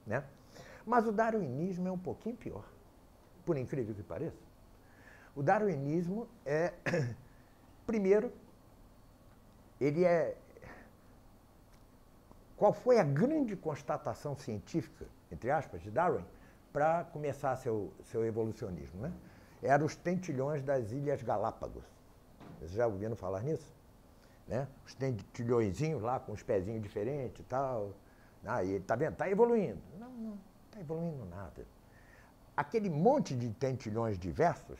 né? Mas o darwinismo é um pouquinho pior, por incrível que pareça. O darwinismo é, primeiro, ele é... Qual foi a grande constatação científica, entre aspas, de Darwin, para começar seu evolucionismo, né? Eram os tentilhões das Ilhas Galápagos. Vocês já ouviram falar nisso? Né? Os tentilhõezinhos lá, com os pezinhos diferentes e tal. Ah, e ele, tá vendo? Está evoluindo. Não está evoluindo nada. Aquele monte de tentilhões diversos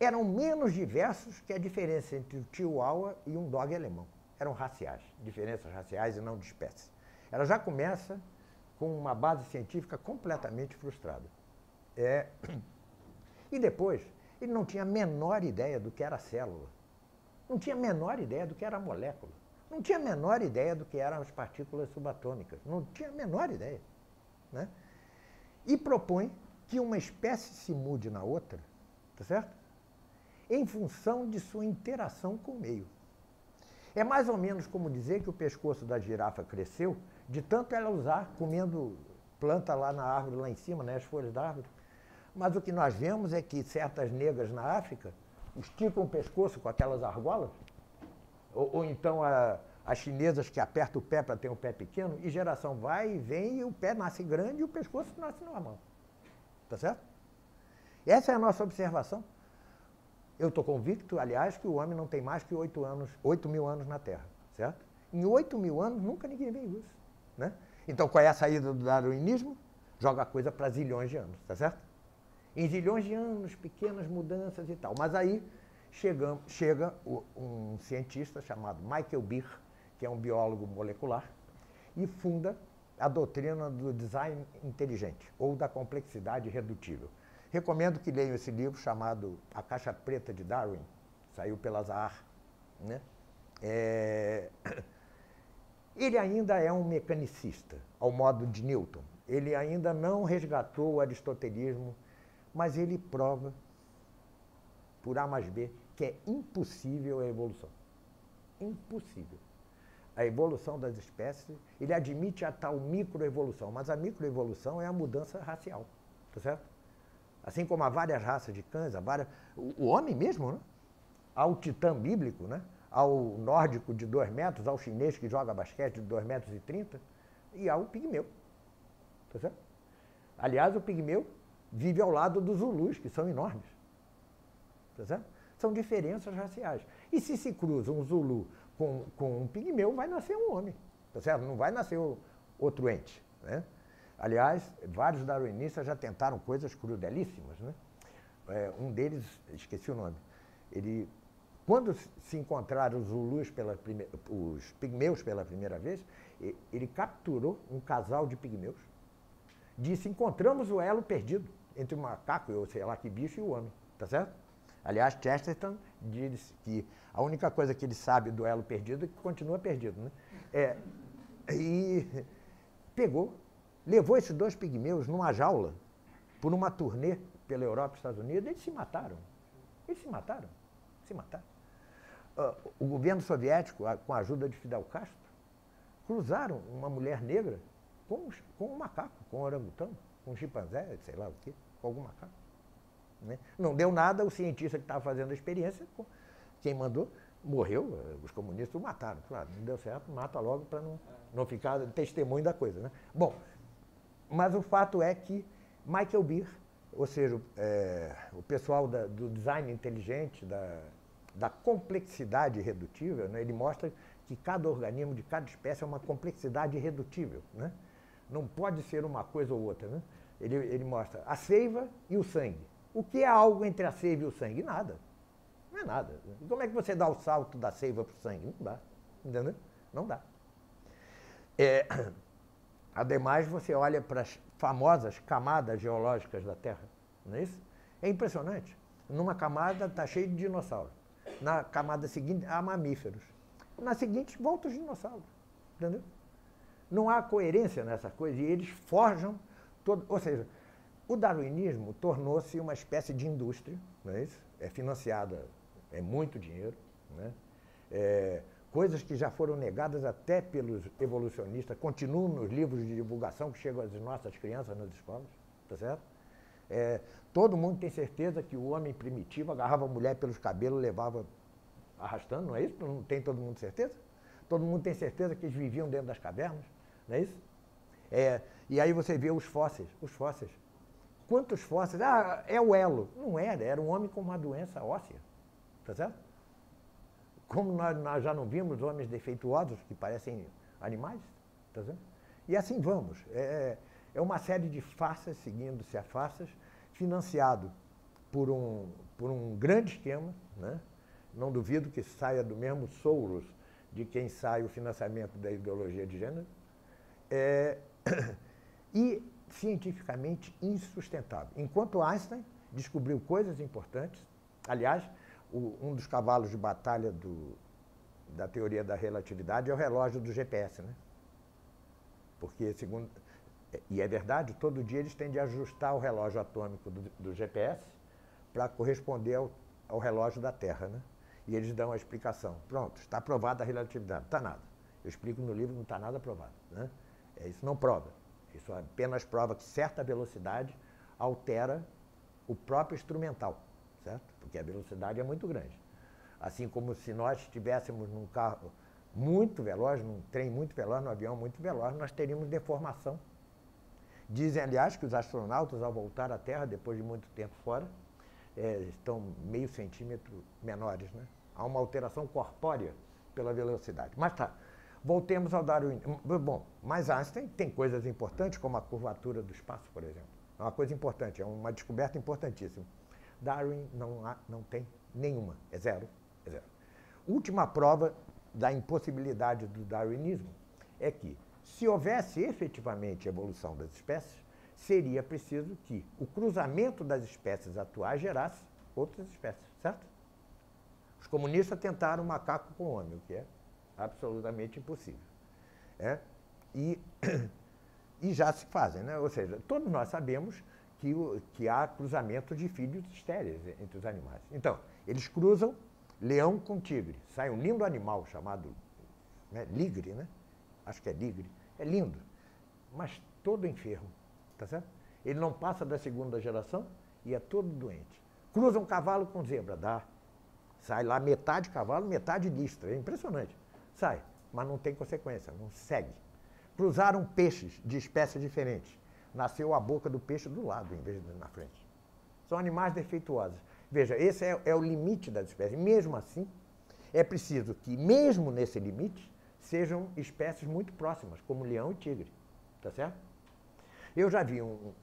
eram menos diversos que a diferença entre o Chihuahua e um dog alemão. Eram raciais, diferenças raciais e não de espécie. Ela já começa com uma base científica completamente frustrada. E depois, ele não tinha a menor ideia do que era a célula. Não tinha a menor ideia do que era a molécula. Não tinha a menor ideia do que eram as partículas subatômicas. Não tinha a menor ideia, né? E propõe que uma espécie se mude na outra, tá certo? Em função de sua interação com o meio. É mais ou menos como dizer que o pescoço da girafa cresceu de tanto ela usar, comendo planta lá na árvore, lá em cima, né, as folhas da árvore. Mas o que nós vemos é que certas negras na África esticam o pescoço com aquelas argolas, ou então as chinesas que apertam o pé para ter um pé pequeno, e geração vai e vem, e o pé nasce grande e o pescoço nasce normal. Tá certo? Essa é a nossa observação. Eu estou convicto, aliás, que o homem não tem mais que 8 mil anos na Terra, certo? Em 8 mil anos, nunca ninguém viu isso, né? Então, qual é a saída do darwinismo? Joga a coisa para zilhões de anos, tá certo? Em zilhões de anos, pequenas mudanças e tal. Mas aí chega um cientista chamado Michael Behe, que é um biólogo molecular, e funda a doutrina do design inteligente, ou da complexidade redutível. Recomendo que leiam esse livro chamado A Caixa Preta de Darwin, saiu pela Zahar, né? Ele ainda é um mecanicista, ao modo de Newton. Ele ainda não resgatou o aristotelismo, mas ele prova, por A mais B, que é impossível a evolução. Impossível. A evolução das espécies, ele admite a tal microevolução, mas a microevolução é a mudança racial, tá certo? Assim como há várias raças de cães, o homem mesmo, né? Há o titã bíblico, né? Há o nórdico de 2 metros, há o chinês que joga basquete de 2,30 metros, e há o pigmeu. Tá certo? Aliás, o pigmeu vive ao lado dos zulus, que são enormes. Tá certo? São diferenças raciais. E se cruza um zulu com um pigmeu, vai nascer um homem. Tá certo? Não vai nascer outro ente, né? Aliás, vários darwinistas já tentaram coisas crudelíssimas, né? Um deles, esqueci o nome, quando se encontraram os zulus os pigmeus pela primeira vez, ele capturou um casal de pigmeus, disse, encontramos o elo perdido entre o macaco, ou sei lá que bicho, e o homem, tá certo? Aliás, Chesterton disse que a única coisa que ele sabe do elo perdido é que continua perdido, né? E levou esses 2 pigmeus numa jaula, por uma turnê pela Europa e Estados Unidos, eles se mataram. Eles se mataram. O governo soviético, com a ajuda de Fidel Castro, cruzaram uma mulher negra com um macaco, com um orangotango, com um chimpanzé, sei lá o quê, com algum macaco. Né? Não deu nada, o cientista que estava fazendo a experiência, quem mandou, morreu, os comunistas o mataram. Claro, não deu certo, mata logo para não ficar testemunho da coisa, né? Bom, mas o fato é que Michael Behe, ou seja, o pessoal do design inteligente, da complexidade irredutível, né? Ele mostra que cada organismo de cada espécie é uma complexidade irredutível, né? Não pode ser uma coisa ou outra, né? Ele mostra a seiva e o sangue. O que é algo entre a seiva e o sangue? Nada. Não é nada. Como é que você dá o salto da seiva para o sangue? Não dá. Entendeu? Não dá. Ademais, você olha para as famosas camadas geológicas da Terra, não é isso? É impressionante. Numa camada está cheio de dinossauros. Na camada seguinte, há mamíferos. Na seguinte, volta os dinossauros. Entendeu? Não há coerência nessa coisa e eles forjam todo. Ou seja, o darwinismo tornou-se uma espécie de indústria, não é isso? É financiada, é muito dinheiro, né? coisas que já foram negadas até pelos evolucionistas, continuam nos livros de divulgação que chegam às nossas crianças nas escolas, tá certo? Todo mundo tem certeza que o homem primitivo agarrava a mulher pelos cabelos, levava arrastando, não é isso? Não tem todo mundo certeza? Todo mundo tem certeza que eles viviam dentro das cavernas, não é isso? E aí você vê os fósseis. Quantos fósseis? Ah, é o elo. Não era um homem com uma doença óssea, tá certo? Como nós já não vimos homens defeituosos que parecem animais, tá certo? E assim vamos. É uma série de farsas, seguindo-se a farsas, financiado por um grande esquema, né? Não duvido que saia do mesmo Soros de quem sai o financiamento da ideologia de gênero, e cientificamente insustentável. Enquanto Einstein descobriu coisas importantes, aliás, um dos cavalos de batalha da teoria da relatividade é o relógio do GPS, né? Porque, segundo... E é verdade, todo dia eles têm de ajustar o relógio atômico do GPS para corresponder ao relógio da Terra, né? E eles dão a explicação. Pronto, está provada a relatividade. Não está nada. Eu explico no livro, não está nada provado, né? Isso não prova. Isso apenas prova que certa velocidade altera o próprio instrumental, certo? Porque a velocidade é muito grande. Assim como se nós estivéssemos num carro muito veloz, num trem muito veloz, num avião muito veloz, nós teríamos deformação. Dizem, aliás, que os astronautas, ao voltar à Terra, depois de muito tempo fora, estão meio centímetro menores, né? Há uma alteração corpórea pela velocidade. Mas tá, voltemos ao Darwin. Bom, mas Einstein tem coisas importantes, como a curvatura do espaço, por exemplo. É uma coisa importante, é uma descoberta importantíssima. Darwin não tem nenhuma, é zero. Última prova da impossibilidade do darwinismo é que, se houvesse efetivamente evolução das espécies, seria preciso que o cruzamento das espécies atuais gerasse outras espécies, certo? Os comunistas tentaram macaco com homem, o que é absolutamente impossível. E já se fazem, né? Ou seja, todos nós sabemos que há cruzamento de filhos estéreis entre os animais. Então, eles cruzam leão com tigre. Sai um lindo animal chamado, né, ligre, né? Acho que é ligre. É lindo, mas todo enfermo, tá certo? Ele não passa da segunda geração e é todo doente. Cruza um cavalo com zebra, dá. Sai lá metade cavalo, metade listra. É impressionante. Sai, mas não tem consequência, não segue. Cruzaram peixes de espécies diferentes. Nasceu a boca do peixe do lado, em vez de na frente. São animais defeituosos. Veja, esse é o limite das espécies. Mesmo assim, é preciso que, mesmo nesse limite, sejam espécies muito próximas, como leão e tigre. Tá certo? Eu já vi um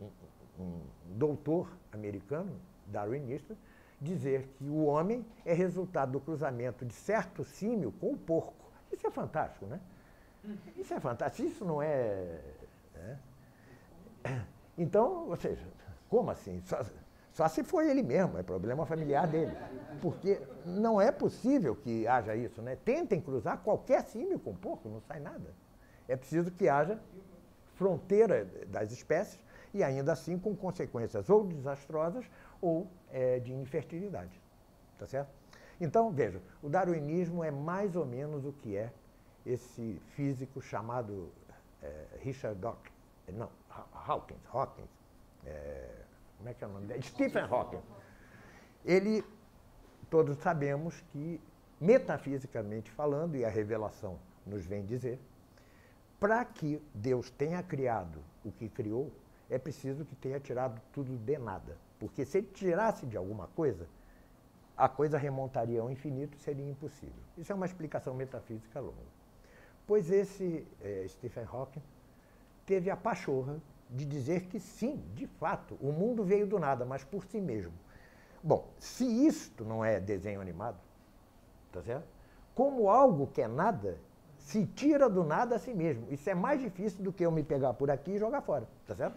doutor americano, darwinista, dizer que o homem é resultado do cruzamento de certo símio com o porco. Isso é fantástico, né? Isso é fantástico. Isso não é... Então, ou seja, como assim? Só se foi ele mesmo, é problema familiar dele. Porque não é possível que haja isso, né? Tentem cruzar qualquer símio com porco, não sai nada. É preciso que haja fronteira das espécies e ainda assim com consequências ou desastrosas ou de infertilidade. Tá certo? Então, veja, o darwinismo é mais ou menos o que é esse físico chamado Richard Dawkins. Não, Hawkins. Como é que é o nome dele? Stephen Hawking. Ele, todos sabemos que, metafisicamente falando, e a revelação nos vem dizer, para que Deus tenha criado o que criou, é preciso que tenha tirado tudo de nada. Porque se ele tirasse de alguma coisa, a coisa remontaria ao infinito e seria impossível. Isso é uma explicação metafísica longa. Pois esse Stephen Hawking teve a pachorra de dizer que sim, de fato, o mundo veio do nada, mas por si mesmo. Bom, se isto não é desenho animado, tá certo? Como algo que é nada, se tira do nada a si mesmo. Isso é mais difícil do que eu me pegar por aqui e jogar fora, tá certo?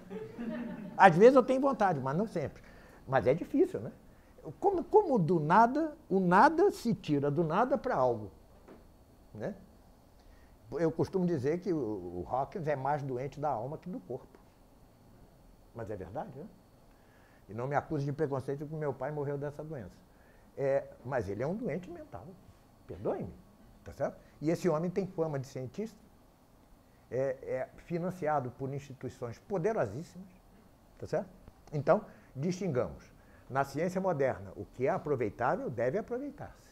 Às vezes eu tenho vontade, mas não sempre. Mas é difícil, né? Como do nada, o nada se tira do nada para algo, né? Eu costumo dizer que o Hawkins é mais doente da alma que do corpo. Mas é verdade, né? E não me acuse de preconceito porque meu pai morreu dessa doença. Mas ele é um doente mental. Perdoe-me. tá certo? E esse homem tem fama de cientista, é financiado por instituições poderosíssimas, tá certo? Então, distingamos. Na ciência moderna, o que é aproveitável deve aproveitar-se.